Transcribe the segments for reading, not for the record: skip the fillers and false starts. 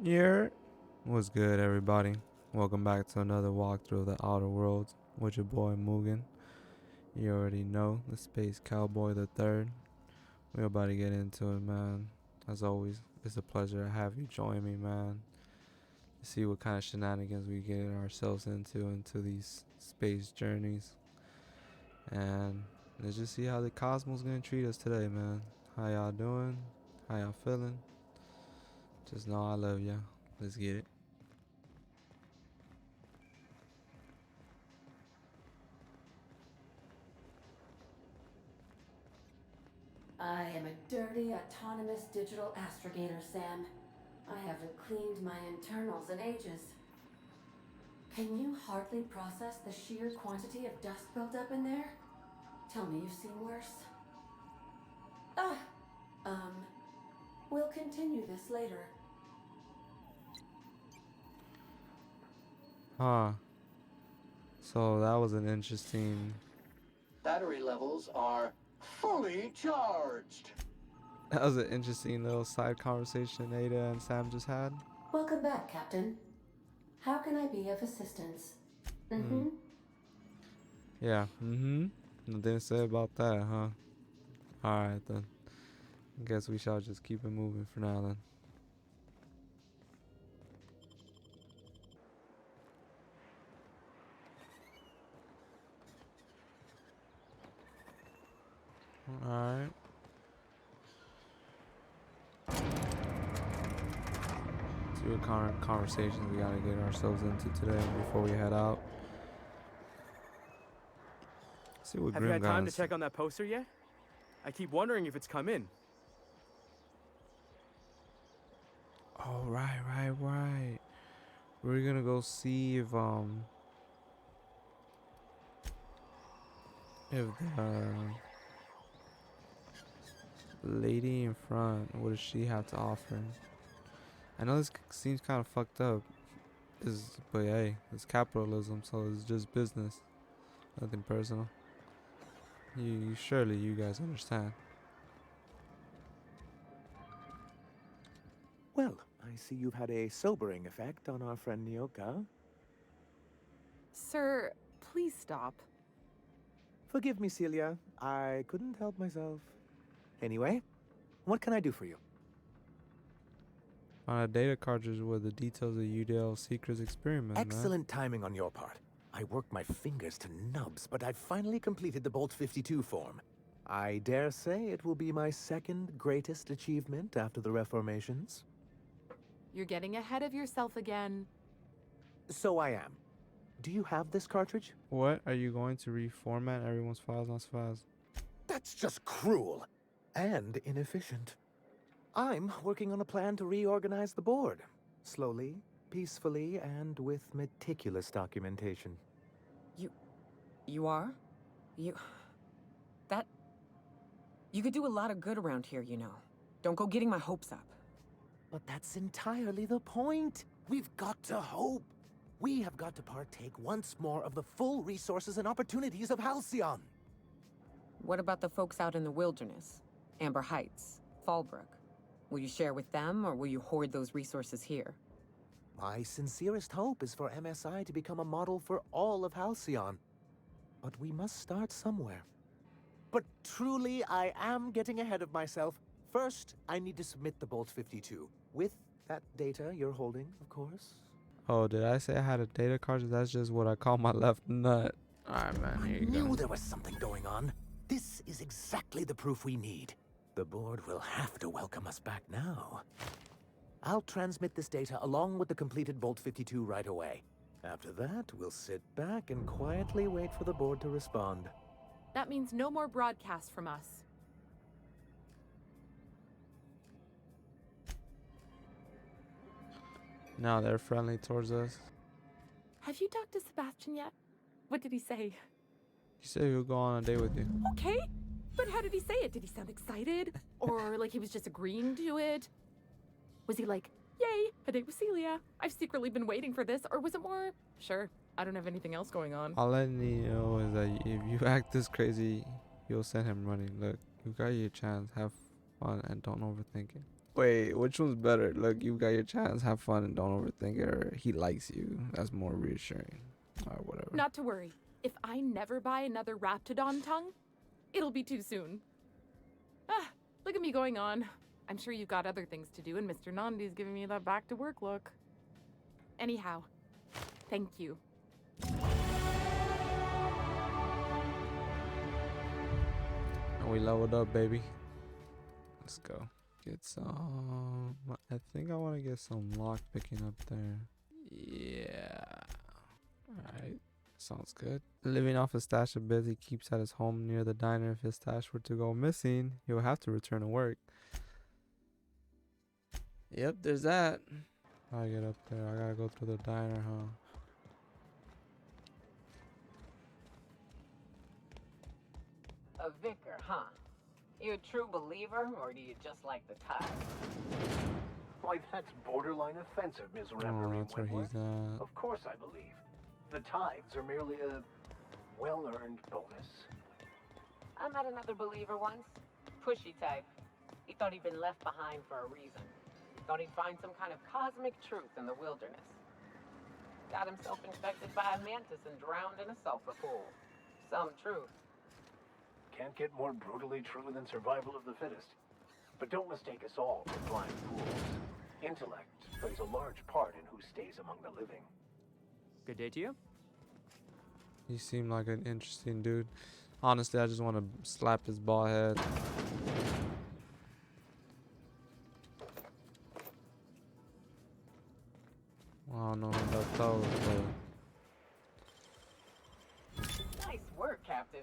Yeah, what's good, everybody? Welcome back to another walkthrough of the Outer Worlds with your boy Mugen. You already know the Space Cowboy the Third. We're about to get into it, man. As always, it's a pleasure to have you join me, man. See what kind of shenanigans we get ourselves into these space journeys, and let's just see how the cosmos gonna treat us today, man. How y'all doing? How y'all feeling? Just know I love ya. Let's get it. I am a dirty, autonomous digital astrogator, Sam. I haven't cleaned my internals in ages. Can you hardly process the sheer quantity of dust built up in there? Tell me you've seen worse. Ah, um, we'll continue this later. Huh. So that was an interesting. Battery levels are fully charged. That was an interesting little side conversation Ada and Sam just had. Welcome back, Captain. How can I be of assistance? Hmm. Mm-hmm. Yeah. Mm-hmm. Nothing to say about that, huh? All right then. Guess we shall just keep it moving for now then. All right. See what kind of conversations we gotta get ourselves into today before we head out. See what Have you Grim had got time to us. check on that poster yet? I keep wondering if it's come in. Oh right. We're gonna go see if the lady in front, what does she have to offer? I know this seems kind of fucked up, but hey, it's capitalism, so it's just business, nothing personal. Surely you guys understand. Well, I see you've had a sobering effect on our friend Nyoka. Sir, please stop. Forgive me, Celia. I couldn't help myself. Anyway, what can I do for you? On a data cartridge with the details of UDL Secret's experiment, man. Excellent timing on your part. I worked my fingers to nubs, but I've finally completed the Bolt 52 form. I dare say it will be my second greatest achievement after the Reformations. You're getting ahead of yourself again. So I am. Do you have this cartridge? What are you going to reformat everyone's files on files? That's just cruel and inefficient. I'm working on a plan to reorganize the board. Slowly, peacefully, and with meticulous documentation. You are? You... That... You could do a lot of good around here, you know. Don't go getting my hopes up. But that's entirely the point. We've got to hope. We have got to partake once more of the full resources and opportunities of Halcyon. What about the folks out in the wilderness? Amber Heights, Fallbrook. Will you share with them, or will you hoard those resources here? My sincerest hope is for MSI to become a model for all of Halcyon. But we must start somewhere. But truly, I am getting ahead of myself. First, I need to submit the Bolt 52. With that data you're holding, of course. Oh, did I say I had a data cartridge? That's just what I call my left nut. Alright, man, I here you knew go. there was something going on. This is exactly the proof we need. The board will have to welcome us back now. I'll transmit this data along with the completed Bolt 52 right away. After that, we'll sit back and quietly wait for the board to respond. That means no more broadcasts from us. Now they're friendly towards us. Have you talked to Sebastian yet? What did he say? He said he'll go on a date with you. Okay, but how did he say it? Did he sound excited? Or like he was just agreeing to it? Was he like, yay, a date with Celia? I've secretly been waiting for this. Or was it more, sure, I don't have anything else going on? All I need to know is that if you act this crazy, you'll send him running. Look, you got your chance. Have fun and don't overthink it. Wait, which one's better? Look, you got your chance. Have fun and don't overthink it. Or he likes you. That's more reassuring. Or whatever. Not to worry. If I never buy another Raptidon tongue, it'll be too soon. Ah, look at me going on. I'm sure you've got other things to do, and Mr. Nandi's giving me that back to work look. Anyhow, thank you. And we leveled up, baby. Let's go. Get some. I think I want to get some lock picking up there. Yeah. Alright. Sounds good. Living off a stash of bits he keeps at his home near the diner. If his stash were to go missing, he'll have to return to work. Yep, there's that. I get up there. I gotta go through the diner, huh? A vicar, huh? You a true believer, or do you just like the tithe? Why, that's borderline offensive, Ms. Oh, Reverie that's where Wentworth. he's at. Of course I believe. The tithes are merely a well-earned bonus. I met another believer once. Pushy type. He thought he'd been left behind for a reason. Thought he'd find some kind of cosmic truth in the wilderness. Got himself infected by a mantis and drowned in a sulfur pool. Some truth. Can't get more brutally true than survival of the fittest. But don't mistake us all for blind fools. Intellect plays a large part in who stays among the living. Good day to you. He seemed like an interesting dude. Honestly, I just want to slap his bald head. Well, I don't know about those, but Nice work, Captain.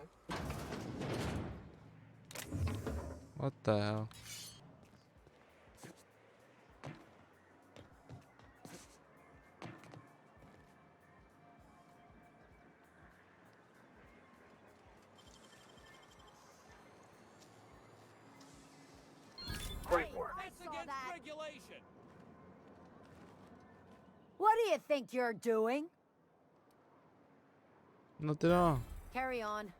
what the hell? Great work. What do you think you're doing? Nothing wrong. Carry on.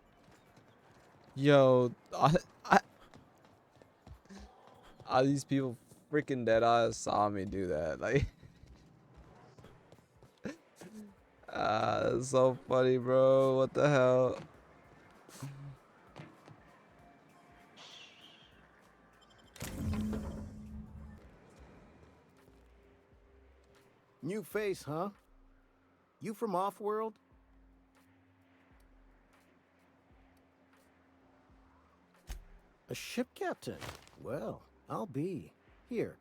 Yo, are these people freaking dead eyes saw me do that? Like, that's so funny, bro. What the hell? New face, huh? You from off-world? A ship captain? Well, I'll be. Here,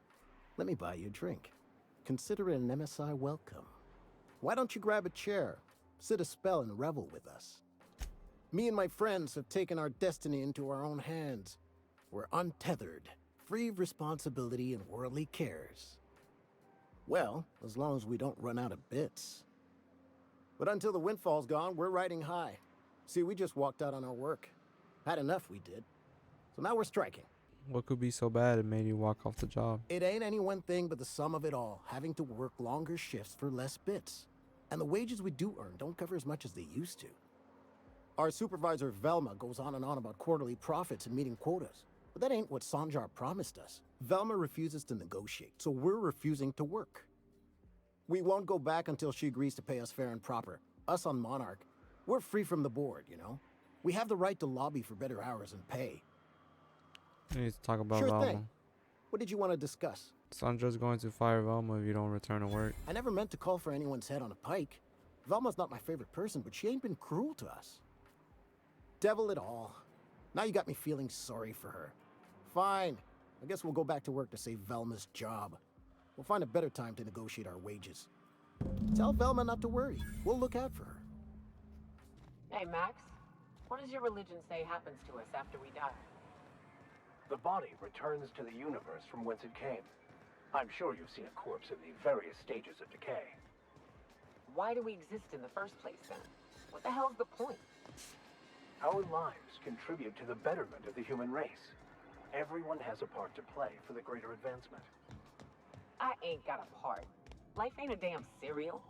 let me buy you a drink. Consider it an MSI welcome. Why don't you grab a chair, sit a spell and revel with us? Me and my friends have taken our destiny into our own hands. We're untethered, free of responsibility and worldly cares. Well, as long as we don't run out of bits. But until the windfall's gone, we're riding high. See, we just walked out on our work. Had enough, we did. So now we're striking. What could be so bad it made you walk off the job? It ain't any one thing but the sum of it all, having to work longer shifts for less bits. And the wages we do earn don't cover as much as they used to. Our supervisor, Velma, goes on and on about quarterly profits and meeting quotas. But that ain't what Sanjar promised us. Velma refuses to negotiate, so we're refusing to work. We won't go back until she agrees to pay us fair and proper. Us on Monarch, we're free from the board, you know? We have the right to lobby for better hours and pay. You need to talk about Sure Velma. thing. What did you want to discuss? Sandra's going to fire Velma if you don't return to work. I never meant to call for anyone's head on a pike. Velma's not my favorite person, but she ain't been cruel to us. Devil it all. Now you got me feeling sorry for her. Fine. I guess we'll go back to work to save Velma's job. We'll find a better time to negotiate our wages. Tell Velma not to worry. We'll look out for her. Hey, Max. What does your religion say happens to us after we die? The body returns to the universe from whence it came. I'm sure you've seen a corpse in the various stages of decay. Why do we exist in the first place, then? What the hell's the point? Our lives contribute to the betterment of the human race. Everyone has a part to play for the greater advancement. I ain't got a part. Life ain't a damn cereal.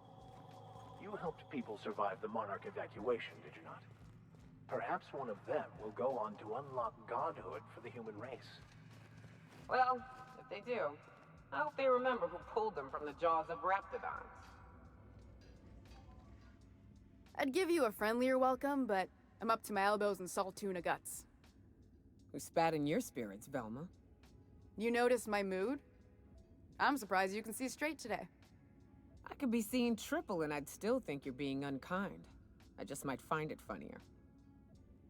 You helped people survive the Monarch evacuation, did you not? Perhaps one of them will go on to unlock godhood for the human race. Well, If they do, I hope they remember who pulled them from the jaws of raptidons. I'd give you a friendlier welcome, but I'm up to my elbows in salt tuna guts. Who spat in your spirits, Velma? You notice my mood? I'm surprised you can see straight today. I could be seeing triple and I'd still think you're being unkind. I just might find it funnier.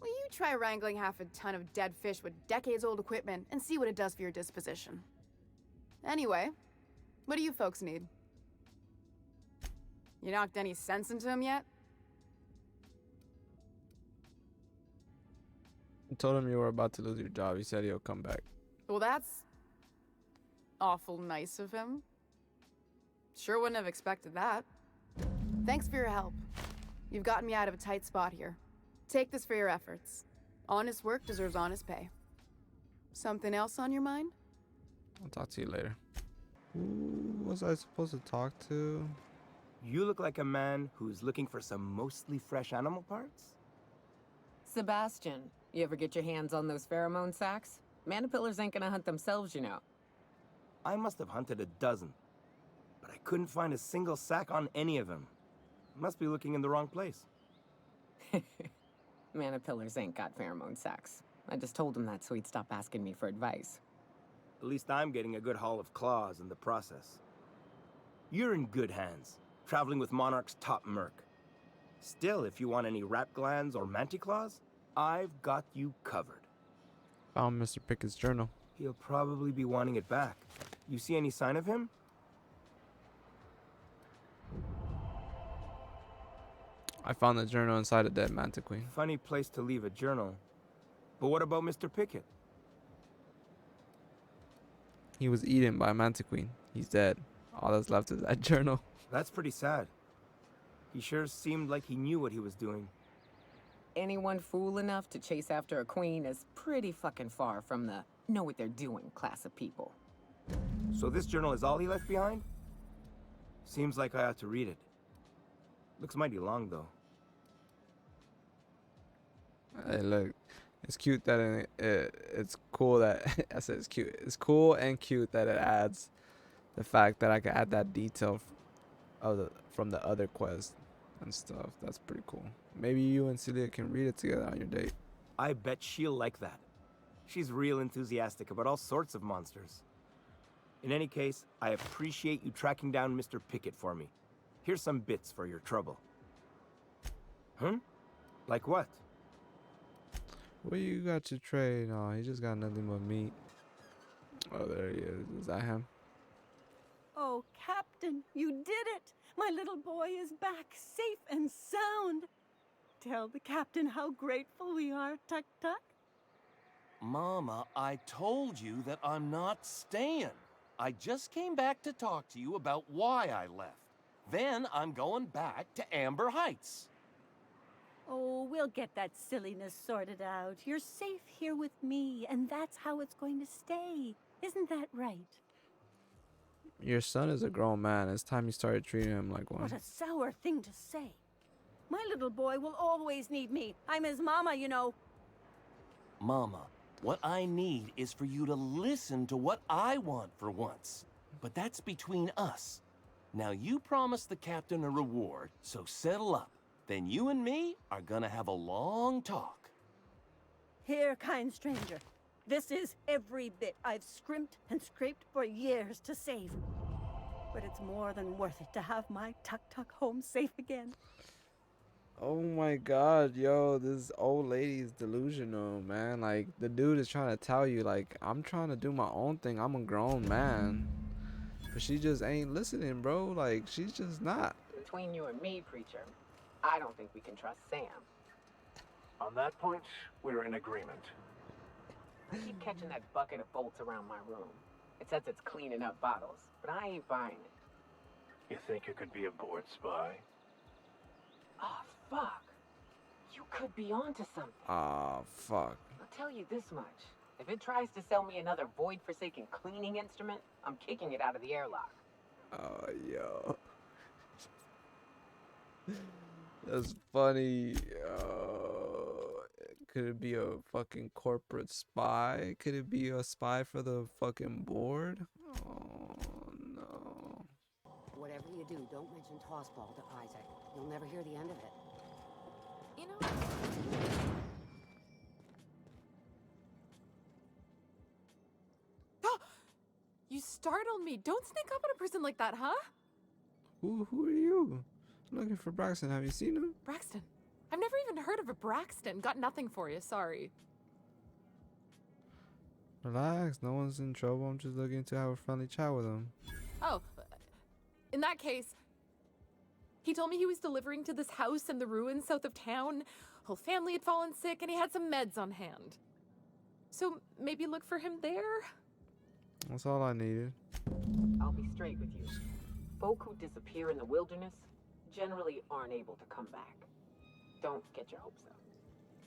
Will you try wrangling half a ton of dead fish with decades-old equipment and see what it does for your disposition? Anyway, what do you folks need? You knocked any sense into him yet? I told him you were about to lose your job. He said he'll come back. Well, that's awful nice of him. Sure wouldn't have expected that. Thanks for your help. You've gotten me out of a tight spot here. Take this for your efforts. Honest work deserves honest pay. Something else on your mind? I'll talk to you later. Who was I supposed to talk to? You look like a man who's looking for some mostly fresh animal parts? Sebastian, you ever get your hands on those pheromone sacs? Manipillars ain't gonna hunt themselves, you know. I must have hunted a dozen, but I couldn't find a single sack on any of them. Must be looking in the wrong place. Manipillars ain't got pheromone sacs. I just told him that so he'd stop asking me for advice. At least I'm getting a good haul of claws in the process. You're in good hands, traveling with Monarch's top merc. Still, if you want any rat glands or manticlaws, I've got you covered. Found Mr. Pickett's journal. He'll probably be wanting it back. You see any sign of him? I found the journal inside a dead mantiquine. Funny place to leave a journal. But what about Mr. Pickett? He was eaten by a mantiquine. He's dead. All that's left is that journal. That's pretty sad. He sure seemed like he knew what he was doing. Anyone fool enough to chase after a queen is pretty fucking far from the know what they're doing class of people. So this journal is all he left behind? Seems like I ought to read it. Looks mighty long, though. Hey, look. It's cute that it's cool that I said it's cute. It's cool and cute that it adds the fact that I can add that detail from the other quest and stuff. That's pretty cool. Maybe you and Celia can read it together on your date. I bet she'll like that. She's real enthusiastic about all sorts of monsters. In any case, I appreciate you tracking down Mr. Pickett for me. Here's some bits for your trouble. Huh? Like what? What you got to trade? Oh, he just got nothing but meat. Oh, there he is. Is that him? Oh, Captain, you did it! My little boy is back, safe and sound. Tell the captain how grateful we are, Tuck Tuck. Mama, I told you that I'm not staying. I just came back to talk to you about why I left. Then I'm going back to Amber Heights. Oh, we'll get that silliness sorted out. You're safe here with me, and that's how it's going to stay. Isn't that right? Your son is a grown man. It's time you started treating him like one. What a sour thing to say. My little boy will always need me. I'm his mama, you know. Mama, what I need is for you to listen to what I want for once. But that's between us. Now you promised the captain a reward, so settle up. Then you and me are gonna have a long talk. Here, kind stranger. This is every bit I've scrimped and scraped for years to save. But it's more than worth it to have my Tuck Tuck home safe again. Oh my god, yo, this old lady is delusional, man. Like, the dude is trying to tell you, like, I'm trying to do my own thing. I'm a grown man. But she just ain't listening, bro. Like, she's just not. Between you and me, preacher, I don't think we can trust Sam. On that point, we're in agreement. I keep catching that bucket of bolts around my room. It says it's cleaning up bottles, but I ain't buying it. You think you could be a board spy? Oh, fuck. You could be onto something. Ah, fuck. I'll tell you this much. If it tries to sell me another void-forsaken cleaning instrument, I'm kicking it out of the airlock. Oh, yo. That's funny. Could it be a fucking corporate spy? Could it be a spy for the fucking board? Oh no. Whatever you do, don't mention tossball to Isaac. You'll never hear the end of it. You know. You startled me. Don't sneak up on a person like that, huh? Who are you? I'm looking for Braxton. Have you seen him? Braxton. I've never even heard of a Braxton. Got nothing for you, sorry. Relax, no one's in trouble. I'm just looking to have a friendly chat with him. Oh, in that case, he told me he was delivering to this house in the ruins south of town. Whole family had fallen sick and he had some meds on hand. So maybe look for him there? That's all I needed. I'll be straight with you. Folk who disappear in the wilderness generally aren't able to come back. Don't get your hopes up.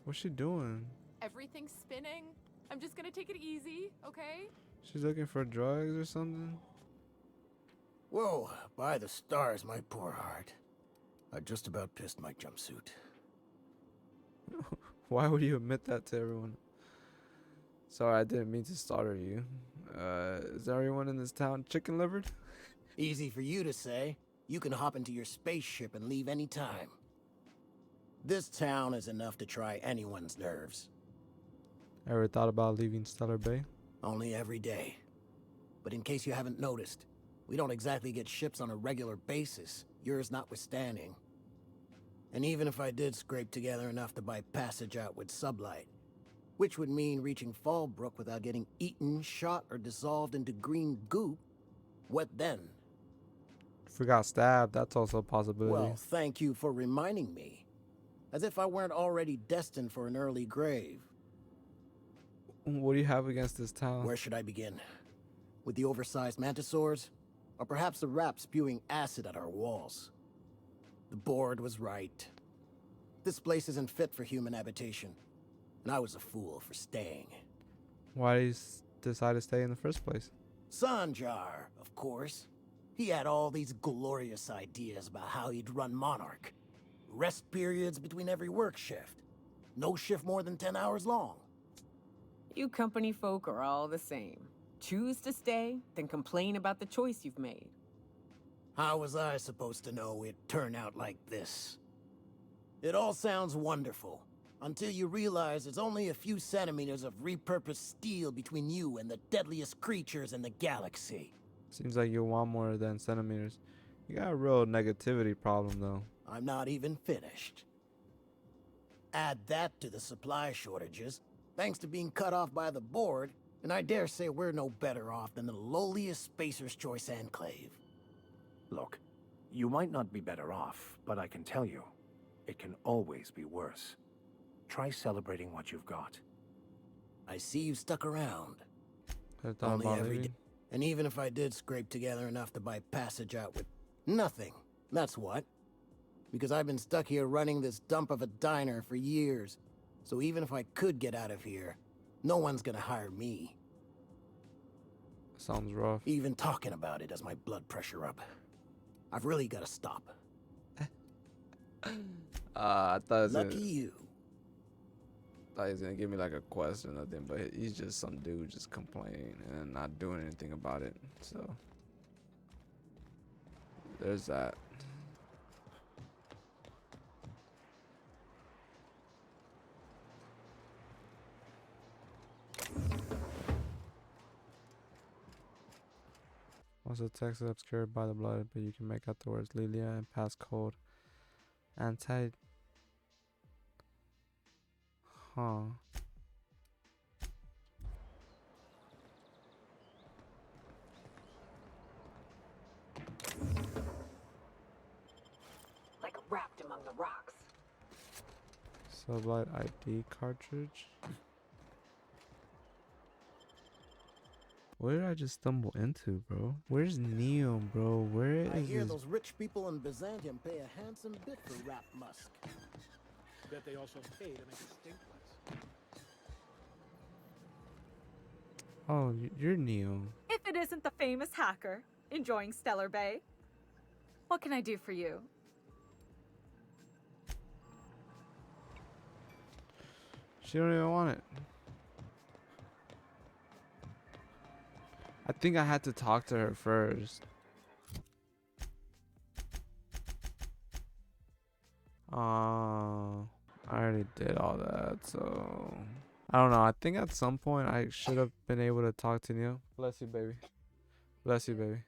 What's she doing? Everything's spinning. I'm just gonna take it easy, okay? She's looking for drugs or something? Whoa, by the stars, my poor heart. I just about pissed my jumpsuit. Why would you admit that to everyone? Sorry, I didn't mean to startle you. Is everyone in this town chicken livered? Easy for you to say. You can hop into your spaceship and leave any time. This town is enough to try anyone's nerves. Ever thought about leaving Stellar Bay? Only every day. But in case you haven't noticed, we don't exactly get ships on a regular basis, yours notwithstanding. And even if I did scrape together enough to buy passage out with sublight, which would mean reaching Fallbrook without getting eaten, shot, or dissolved into green goop, what then? If we got stabbed, that's also a possibility. Well, thank you for reminding me. As if I weren't already destined for an early grave. What do you have against this town? Where should I begin? With the oversized mantisaurs? Or perhaps the rats spewing acid at our walls? The board was right. This place isn't fit for human habitation. And I was a fool for staying. Why did you decide to stay in the first place? Sanjar, of course. He had all these glorious ideas about how he'd run Monarch. Rest periods between every work shift. No shift more than 10 hours long. You company folk are all the same. Choose to stay, then complain about the choice you've made. How was I supposed to know it'd turn out like this? It all sounds wonderful, until you realize there's only a few centimeters of repurposed steel between you and the deadliest creatures in the galaxy. Seems like you want more than centimeters. You got a real negativity problem, though. I'm not even finished. Add that to the supply shortages, thanks to being cut off by the board, and I dare say we're no better off than the lowliest Spacer's Choice enclave. Look, you might not be better off, but I can tell you, it can always be worse. Try celebrating what you've got. I see you stuck around. Only every day. And even if I did scrape together enough to buy passage out with nothing, that's what. Because I've been stuck here running this dump of a diner for years. So even if I could get out of here, no one's gonna hire me. Sounds rough. Even talking about it has my blood pressure up. I've really gotta stop. I thought it was Lucky you. thought he was gonna give me like a quest or nothing, but he's just some dude just complaining and not doing anything about it. So there's that. Once the text is obscured by the blood, but you can make out the words Lilia and passcode anti. Huh. Like wrapped among the rocks. Sublight ID cartridge. Where did I just stumble into, bro? Where's Neo, bro? Where is I hear this? those rich people in Byzantium pay a handsome bit for Rap Musk. Bet they also pay to make it stink less. Oh, you're Neo. If it isn't the famous hacker enjoying Stellar Bay, what can I do for you? She don't even want it. I think I had to talk to her first. I already did all that, so I don't know. I think at some point I should have been able to talk to Neil. Bless you, baby. Bless you, baby.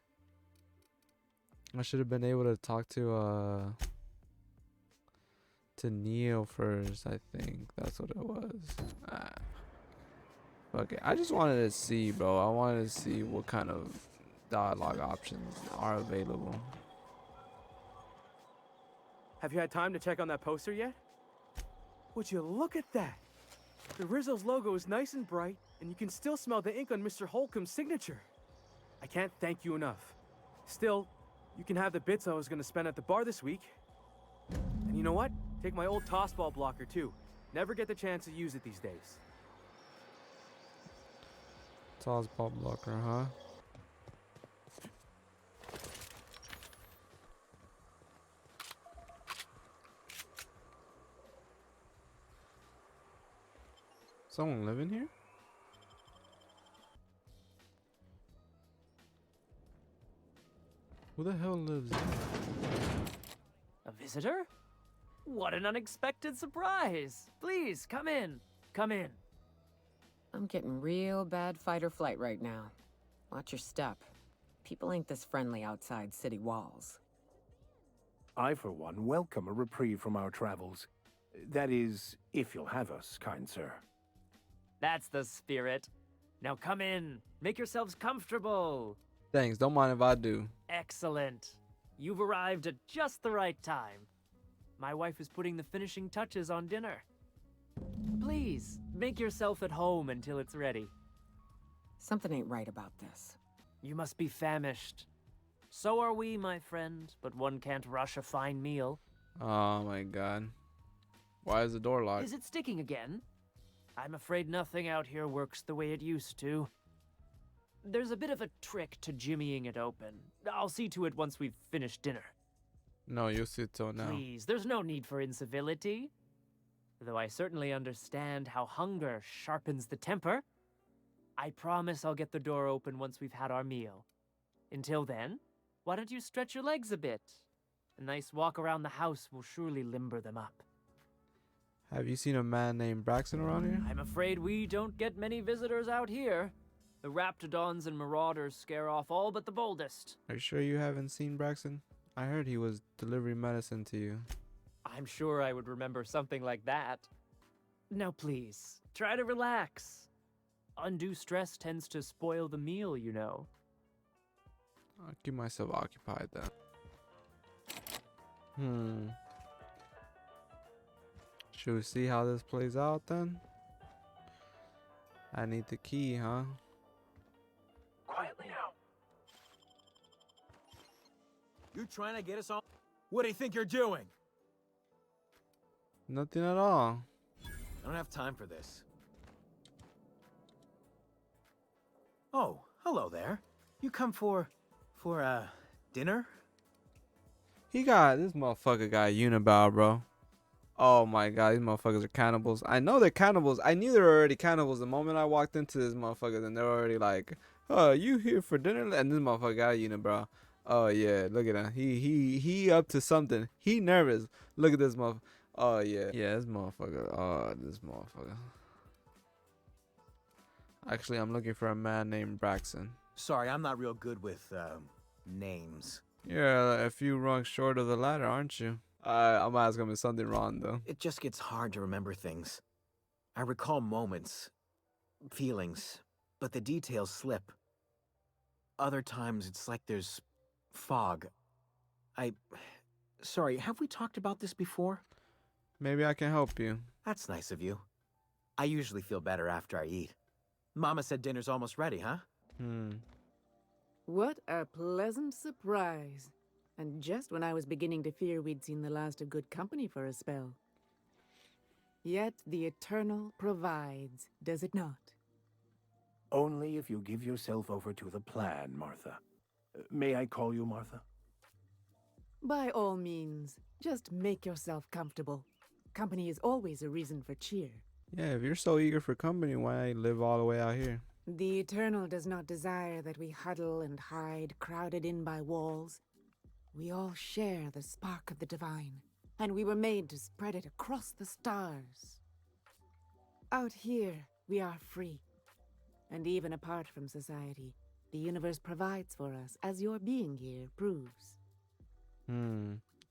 I should have been able to talk to Neil first. I think that's what it was. Okay, I just wanted to see, bro. I wanted to see what kind of dialogue options are available. Have you had time to check on that poster yet? Would you look at that? The Rizzo's logo is nice and bright, and you can still smell the ink on Mr. Holcomb's signature. I can't thank you enough. Still, you can have the bits I was going to spend at the bar this week. And you know what? Take my old tossball blocker, too. Never get the chance to use it these days. Tossball blocker, huh? Someone living here? Who the hell lives here? A visitor? What an unexpected surprise! Please, come in. Come in. I'm getting real bad fight or flight right now. Watch your step. People ain't this friendly outside city walls. I, for one, welcome a reprieve from our travels. That is, if you'll have us, kind sir. That's the spirit. Now come in. Make yourselves comfortable. Thanks, don't mind if I do. Excellent. You've arrived at just the right time. My wife is putting the finishing touches on dinner. Please, make yourself at home until it's ready. Something ain't right about this. You must be famished. So are we, my friend, but one can't rush a fine meal. Oh my god. Why is the door locked? Is it sticking again? I'm afraid nothing out here works the way it used to. There's a bit of a trick to jimmying it open. I'll see to it once we've finished dinner. No, you sit till now. Please, there's no need for incivility. Though I certainly understand how hunger sharpens the temper. I promise I'll get the door open once we've had our meal. Until then, why don't you stretch your legs a bit? A nice walk around the house will surely limber them up. Have you seen a man named Braxton around here? I'm afraid we don't get many visitors out here. The raptidons and marauders scare off all but the boldest. Are you sure you haven't seen Braxton? I heard he was delivering medicine to you. I'm sure I would remember something like that. Now please, try to relax. Undue stress tends to spoil the meal, you know. I'll keep myself occupied then. Should we see how this plays out then? I need the key, huh? Quietly now. You trying to get us on? What do you think you're doing? Nothing at all. I don't have time for this. Oh, hello there. You come for dinner? This motherfucker got a unibrow, bro. Oh my god, these motherfuckers are cannibals. I know they're cannibals. I knew they were already cannibals the moment I walked into this motherfucker, and they're already like, oh, you here for dinner? And this motherfucker got a unibrow. Oh yeah, look at him. He up to something. He nervous. Look at this motherfucker. Oh yeah. Yeah, this motherfucker. Oh, this motherfucker. Actually, I'm looking for a man named Braxton. Sorry, I'm not real good with names. You're a few rungs short of the ladder, aren't you? I'm asking him something wrong though. It just gets hard to remember things. I recall moments, feelings, but the details slip. Other times it's like there's fog. Sorry, have we talked about this before? Maybe I can help you. That's nice of you. I usually feel better after I eat. Mama said dinner's almost ready, huh? What a pleasant surprise. And just when I was beginning to fear we'd seen the last of good company for a spell. Yet the Eternal provides, does it not? Only if you give yourself over to the plan, Martha. May I call you Martha? By all means, just make yourself comfortable. Company is always a reason for cheer. Yeah, if you're so eager for company, why live all the way out here? The Eternal does not desire that we huddle and hide, crowded in by walls. We all share the spark of the divine, and we were made to spread it across the stars. Out here, we are free. And even apart from society, the universe provides for us, as your being here proves.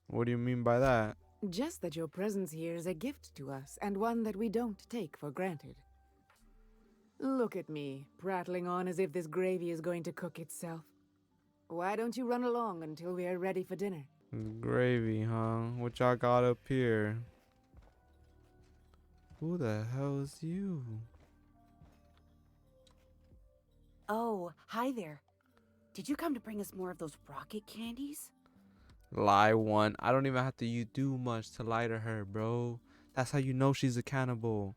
What do you mean by that? Just that your presence here is a gift to us, and one that we don't take for granted. Look at me, prattling on as if this gravy is going to cook itself. Why don't you run along until we are ready for dinner? Gravy, huh? What y'all got up here? Who the hell is you? Oh, hi there. Did you come to bring us more of those rocket candies? Lie one. I don't even have to you do much to lie to her, bro. That's how you know she's a cannibal.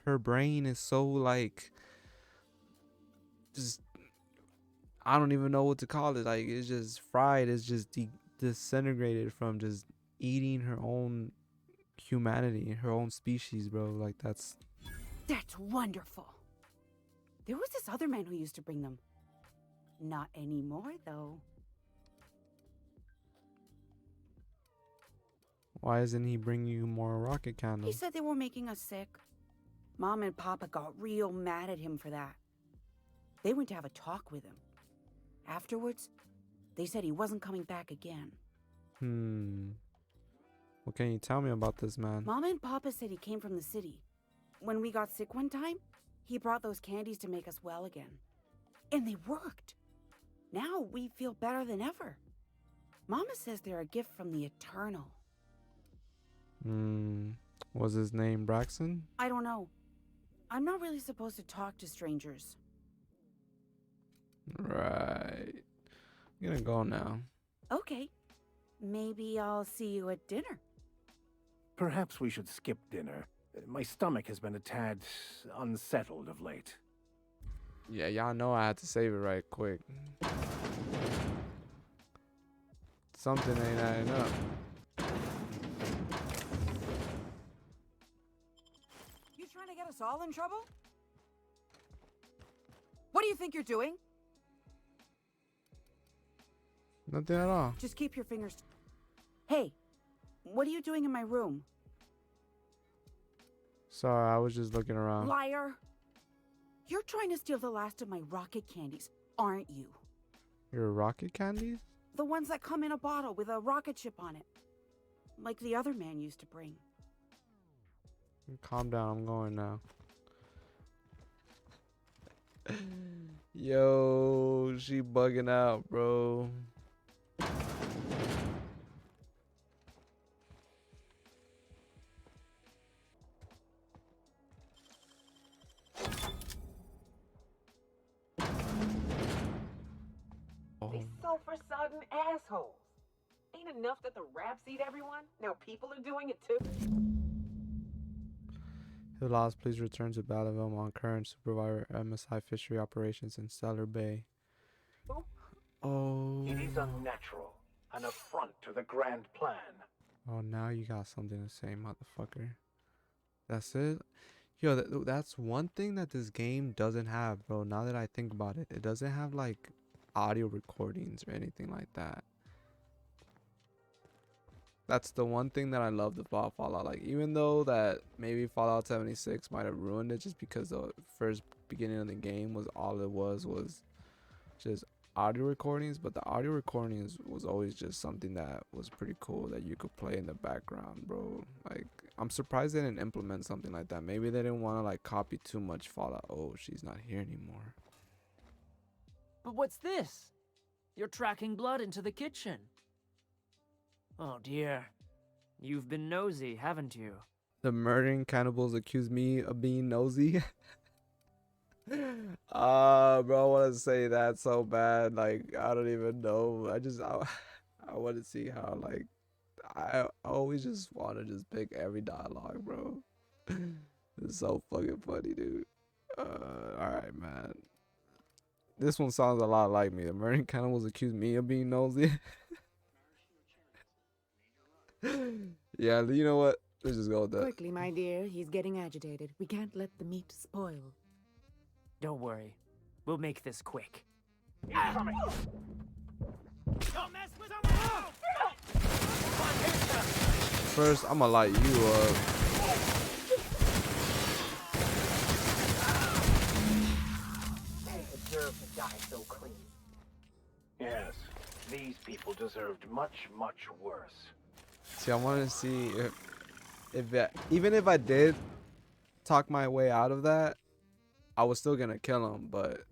Her brain is so like just I don't even know what to call it. Like it's just fried. It's just disintegrated from just eating her own humanity, her own species, bro. Like that's wonderful. There was this other man who used to bring them. Not anymore, though. why isn't he bringing you more rocket He candles? said they were making us sick. Mom and Papa got real mad at him for that. They went to have a talk with him. Afterwards, they said he wasn't coming back again. What can you tell me about this man? Mama and Papa said he came from the city. When we got sick one time, he brought those candies to make us well again. And they worked. Now we feel better than ever. Mama says they're a gift from the Eternal. Was his name Braxton? I don't know. I'm not really supposed to talk to strangers. Right. I'm gonna go now. Okay. Maybe I'll see you at dinner. Perhaps we should skip dinner. My stomach has been a tad unsettled of late. Yeah, y'all know I had to save it right quick. Something ain't adding up. You trying to get us all in trouble? What do you think you're doing? Nothing at all. Just keep your fingers... Hey, what are you doing in my room? Sorry, I was just looking around. Liar! You're trying to steal the last of my rocket candies, aren't you? Your rocket candies? The ones that come in a bottle with a rocket ship on it. Like the other man used to bring. Calm down, I'm going now. Yo, she bugging out, bro. These sulfur-sodden assholes. Ain't enough that the rats eat everyone? Now people are doing it too? Who lost, please return to Belleville on current supervisor MSI fishery operations in Stellar Bay. Oh. It is unnatural, an affront to the grand plan. Oh, now you got something to say, motherfucker. That's it? Yo, that's one thing that this game doesn't have, bro. Now that I think about it, it doesn't have like audio recordings or anything like that. That's the one thing that I love about Fallout. Like, even though that maybe Fallout 76 might have ruined it just because the first beginning of the game was all it was just audio recordings, but the audio recordings was always just something that was pretty cool that you could play in the background, bro. Like, I'm surprised they didn't implement something like that. Maybe they didn't want to like copy too much Fallout. Oh, she's not here anymore. But what's this? You're tracking blood into the kitchen. Oh dear. You've been nosy, haven't you? The murdering cannibals accuse me of being nosy. Bro, I want to say that so bad. Like, I don't even know. I want to see how, like, I always just want to just pick every dialogue, bro. It's so fucking funny, dude. Alright, man. This one sounds a lot like me. The murdering cannibals accuse me of being nosy. Yeah, you know what? Let's just go with that. Quickly, my dear. He's getting agitated. We can't let the meat spoil. Don't worry. We'll make this quick. Incoming! Don't mess with our First, I'm gonna light you up. They deserve to die so clean. Yes, these people deserved much, much worse. See, I want to see if even if I did talk my way out of that, I was still gonna kill him. But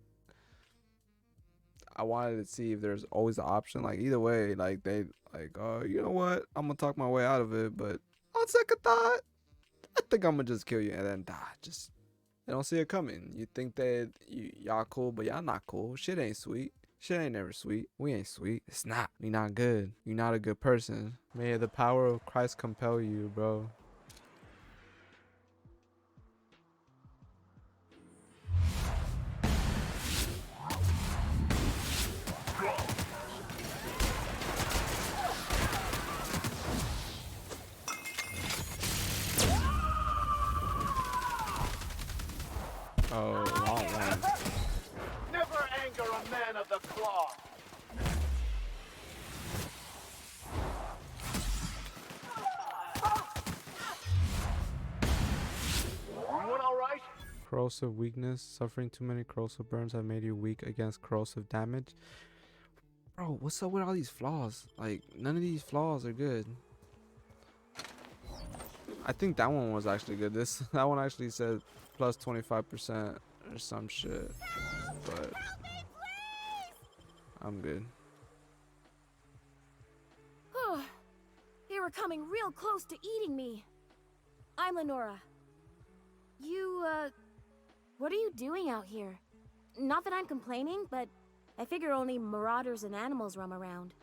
I wanted to see if there's always the option. Like either way, like they like, oh, you know what? I'm gonna talk my way out of it. But on second thought, I think I'm gonna just kill you and then die. Just they don't see it coming. You think that y'all cool, but y'all not cool. Shit ain't sweet. Shit ain't never sweet. We ain't sweet. It's not. We not good. You're not a good person. May the power of Christ compel you, bro. Oh, wrong one. Never anger a man of the cloth. Everyone all right? Corrosive weakness. Suffering too many corrosive burns have made you weak against corrosive damage. Bro, what's up with all these flaws? Like, none of these flaws are good. I think that one was actually good. That one actually said plus 25% or some shit. But I'm good. They were coming real close to eating me. I'm Lenora. You, what are you doing out here? Not that I'm complaining, but I figure only marauders and animals roam around.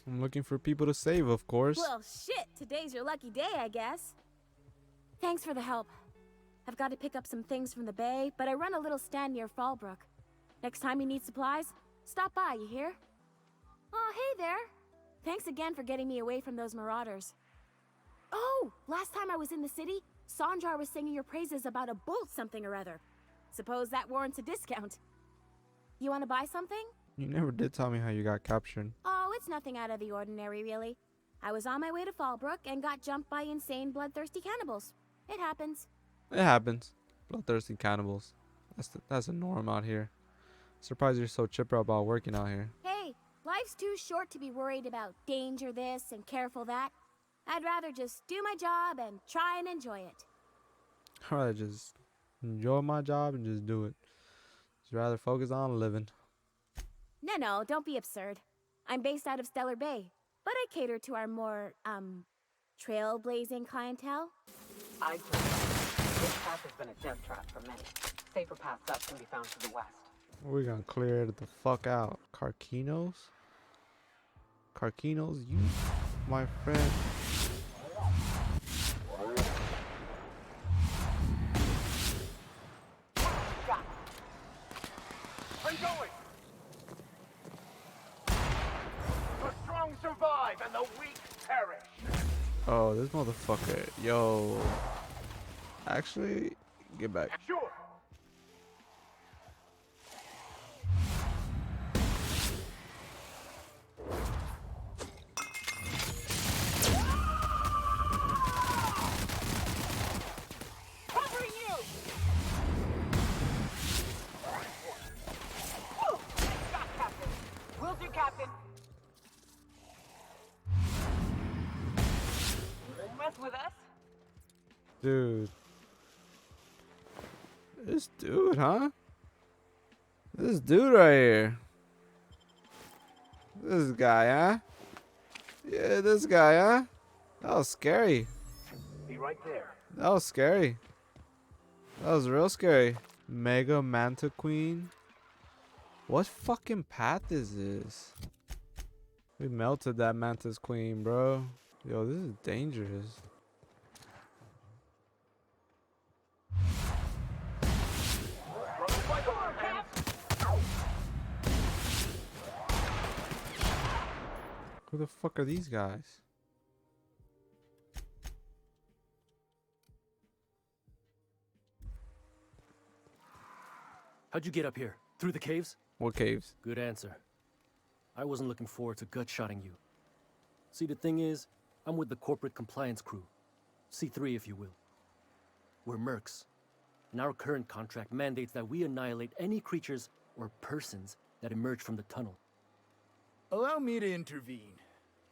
I'm looking for people to save, of course. Well, shit, today's your lucky day, I guess. Thanks for the help. I've got to pick up some things from the bay, but I run a little stand near Fallbrook. Next time you need supplies, stop by, you hear? Oh, hey there. Thanks again for getting me away from those marauders. Oh, last time I was in the city, Sanjar was singing your praises about a bolt something or other. Suppose that warrants a discount. You want to buy something? You never did tell me how you got captured. Oh, it's nothing out of the ordinary, really. I was on my way to Fallbrook and got jumped by insane, bloodthirsty cannibals. It happens. It happens. Bloodthirsty cannibals. That's a norm out here. Surprised you're so chipper about working out here. Hey, life's too short to be worried about danger this and careful that. I'd rather just do my job and try and enjoy it. I'd rather just enjoy my job and just do it. Just rather focus on living. No, don't be absurd. I'm based out of Stellar Bay, but I cater to our more, trailblazing clientele. I think this path has been a death trap for many. Safer paths up can be found to the west. We're gonna clear it the fuck out. Carquinos? Carquinos, you, my friend. Where you going? The strong survive and the weak perish. Oh, this motherfucker. Yo. Actually, get back. Sure. Covering you! Stop, Captain. Will do, Captain. Don't mess with us. Dude. This dude, huh? This dude right here. This guy, huh? Yeah, this guy, huh? That was scary. Be right there. That was scary. That was real scary. Mega Manta Queen. What fucking path is this? We melted that Mantis Queen, bro. Yo, this is dangerous. Who the fuck are these guys? How'd you get up here? Through the caves? What caves? Good answer. I wasn't looking forward to gut-shotting you. See, the thing is, I'm with the corporate compliance crew. C3, if you will. We're mercs, and our current contract mandates that we annihilate any creatures or persons that emerge from the tunnel. Allow me to intervene.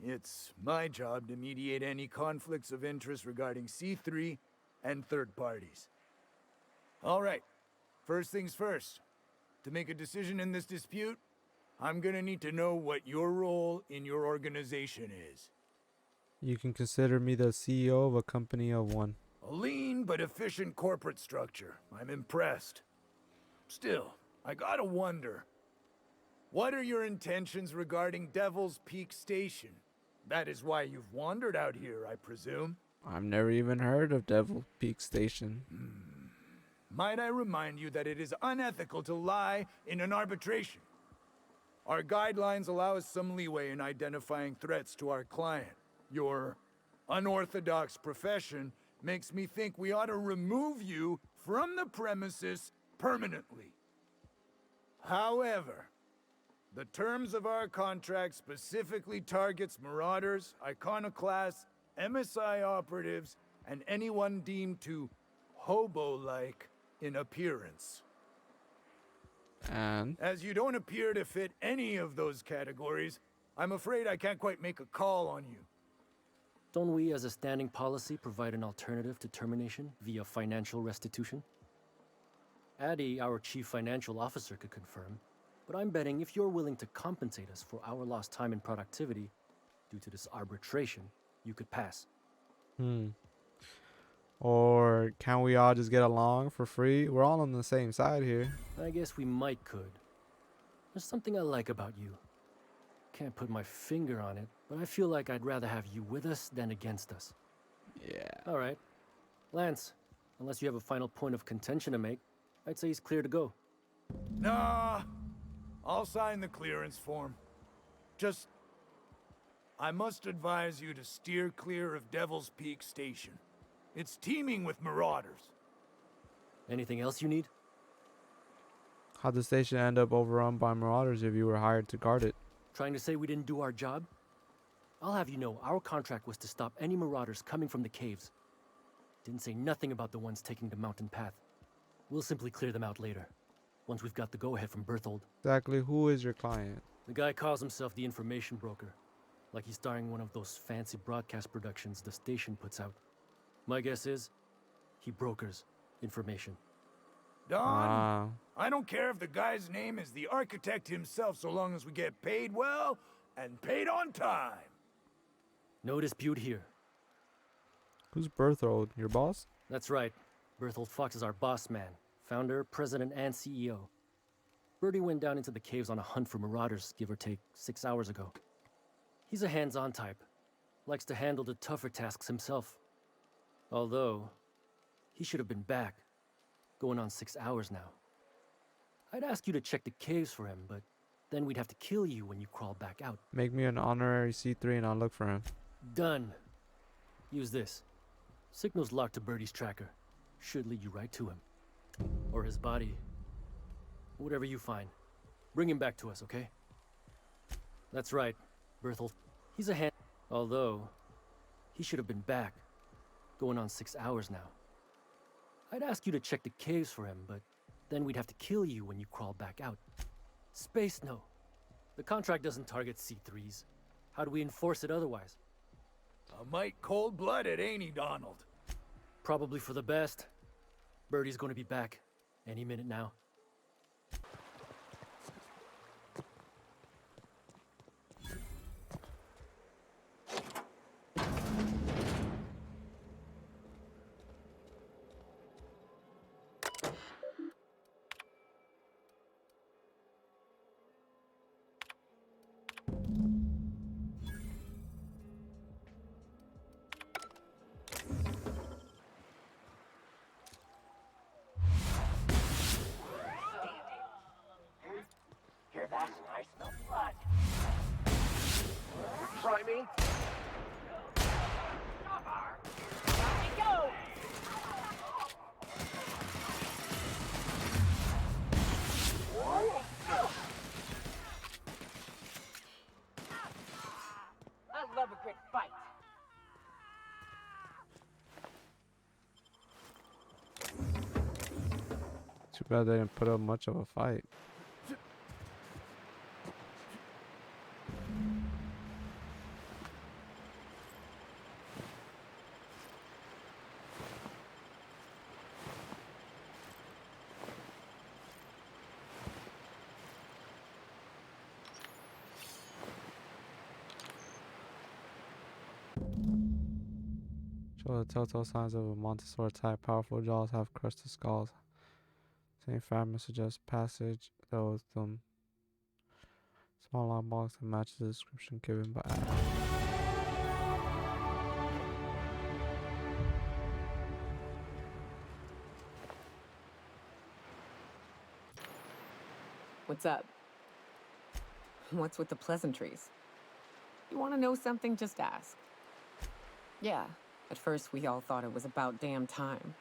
It's my job to mediate any conflicts of interest regarding C3 and third parties. All right, first things first. To make a decision in this dispute, I'm gonna need to know what your role in your organization is. You can consider me the CEO of a company of one. A lean but efficient corporate structure. I'm impressed. Still, I gotta wonder. What are your intentions regarding Devil's Peak Station? That is why you've wandered out here, I presume. I've never even heard of Devil Peak Station. Might I remind you that it is unethical to lie in an arbitration? Our guidelines allow us some leeway in identifying threats to our client. Your unorthodox profession makes me think we ought to remove you from the premises permanently. However, the terms of our contract specifically targets marauders, iconoclasts, MSI operatives, and anyone deemed to hobo-like in appearance. And? As you don't appear to fit any of those categories, I'm afraid I can't quite make a call on you. Don't we, as a standing policy, provide an alternative to termination via financial restitution? Addie, our chief financial officer, could confirm, but I'm betting if you're willing to compensate us for our lost time and productivity due to this arbitration, you could pass. Or can we all just get along for free? We're all on the same side here. I guess we might could. There's something I like about you. Can't put my finger on it, but I feel like I'd rather have you with us than against us. Yeah. All right. Lance, unless you have a final point of contention to make, I'd say he's clear to go. Nah, I'll sign the clearance form. Just, I must advise you to steer clear of Devil's Peak Station. It's teeming with marauders. Anything else you need? How'd the station end up overrun by marauders if you were hired to guard it? Trying to say we didn't do our job? I'll have you know, our contract was to stop any marauders coming from the caves. Didn't say nothing about the ones taking the mountain path. We'll simply clear them out later, once we've got the go-ahead from Berthold. Exactly who is your client? The guy calls himself the information broker, like he's starring one of those fancy broadcast productions the station puts out. My guess is, he brokers information. Don, I don't care if the guy's name is the architect himself so long as we get paid well and paid on time. No dispute here. Who's Berthold? Your boss? That's right. Berthold Fox is our boss man, founder, president, and CEO. Bertie went down into the caves on a hunt for marauders, give or take, 6 hours ago. He's a hands-on type. Likes to handle the tougher tasks himself. Although, he should have been back. Going on 6 hours now. I'd ask you to check the caves for him, but then we'd have to kill you when you crawl back out. Make me an honorary C3 and I'll look for him. Done. Use this. Signal's locked to Bertie's tracker. Should lead you right to him. Or his body. Whatever you find. Bring him back to us, okay? That's right, Berthold. He's a hand... Although, he should have been back. Going on 6 hours now. I'd ask you to check the caves for him, but then we'd have to kill you when you crawl back out. Space, no. The contract doesn't target C3s. How do we enforce it otherwise? A mite cold-blooded, ain't he, Donald? Probably for the best. Bertie's going to be back any minute now. bad they didn't put up much of a fight. Show the telltale signs of a Montessori type. Powerful jaws have crusted skulls. Same fragment suggests passage that was them. Small long box that matches the description given by Adam. What's up? What's with the pleasantries? You want to know something? Just ask. Yeah, at first we all thought it was about damn time.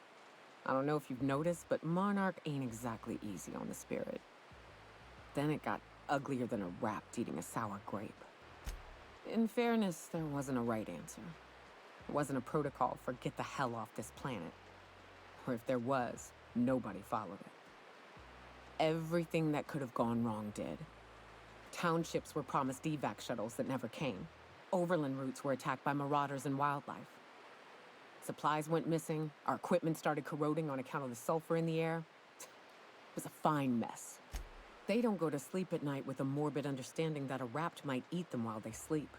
I don't know if you've noticed, but Monarch ain't exactly easy on the spirit. Then it got uglier than a rat eating a sour grape. In fairness, there wasn't a right answer. There wasn't a protocol for get the hell off this planet. Or if there was, nobody followed it. Everything that could have gone wrong did. Townships were promised evac shuttles that never came. Overland routes were attacked by marauders and wildlife. Supplies went missing, our equipment started corroding on account of the sulfur in the air. It was a fine mess. They don't go to sleep at night with a morbid understanding that a rapt might eat them while they sleep.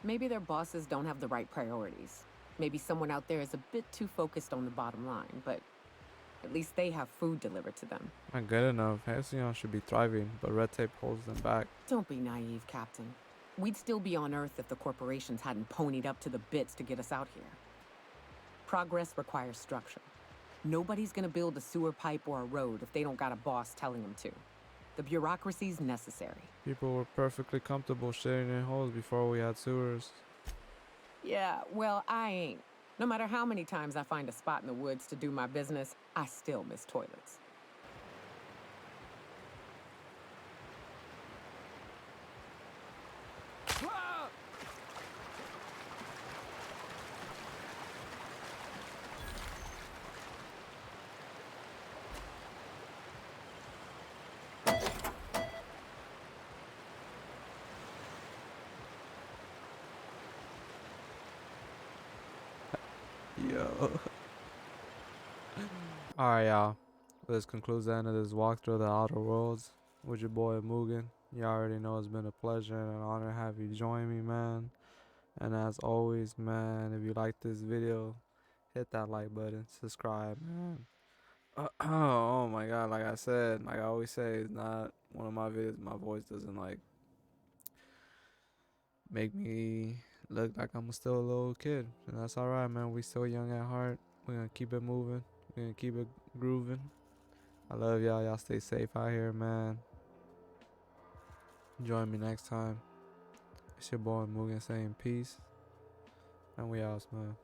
Maybe their bosses don't have the right priorities. Maybe someone out there is a bit too focused on the bottom line, but at least they have food delivered to them. Not good enough. Halcyon should be thriving, but red tape holds them back. Don't be naive, Captain. We'd still be on Earth if the corporations hadn't ponied up to the bits to get us out here. Progress requires structure. Nobody's gonna build a sewer pipe or a road if they don't got a boss telling them to. The bureaucracy's necessary. People were perfectly comfortable shitting in holes before we had sewers. Yeah, well, I ain't. No matter how many times I find a spot in the woods to do my business, I still miss toilets. Yo. Alright, y'all. This concludes the end of this walkthrough of the Outer Worlds with your boy Mugen. You already know it's been a pleasure and an honor to have you join me, man. And as always, man, if you like this video, hit that like button, subscribe, man. Oh my god, like I said, like I always say, it's not one of my videos. My voice doesn't like make me look like I'm still a little kid. And that's alright, man. We still young at heart. We're gonna keep it moving. We're gonna keep it grooving. I love y'all. Y'all stay safe out here, man. Join me next time. It's your boy Mugen saying peace. And we out, man.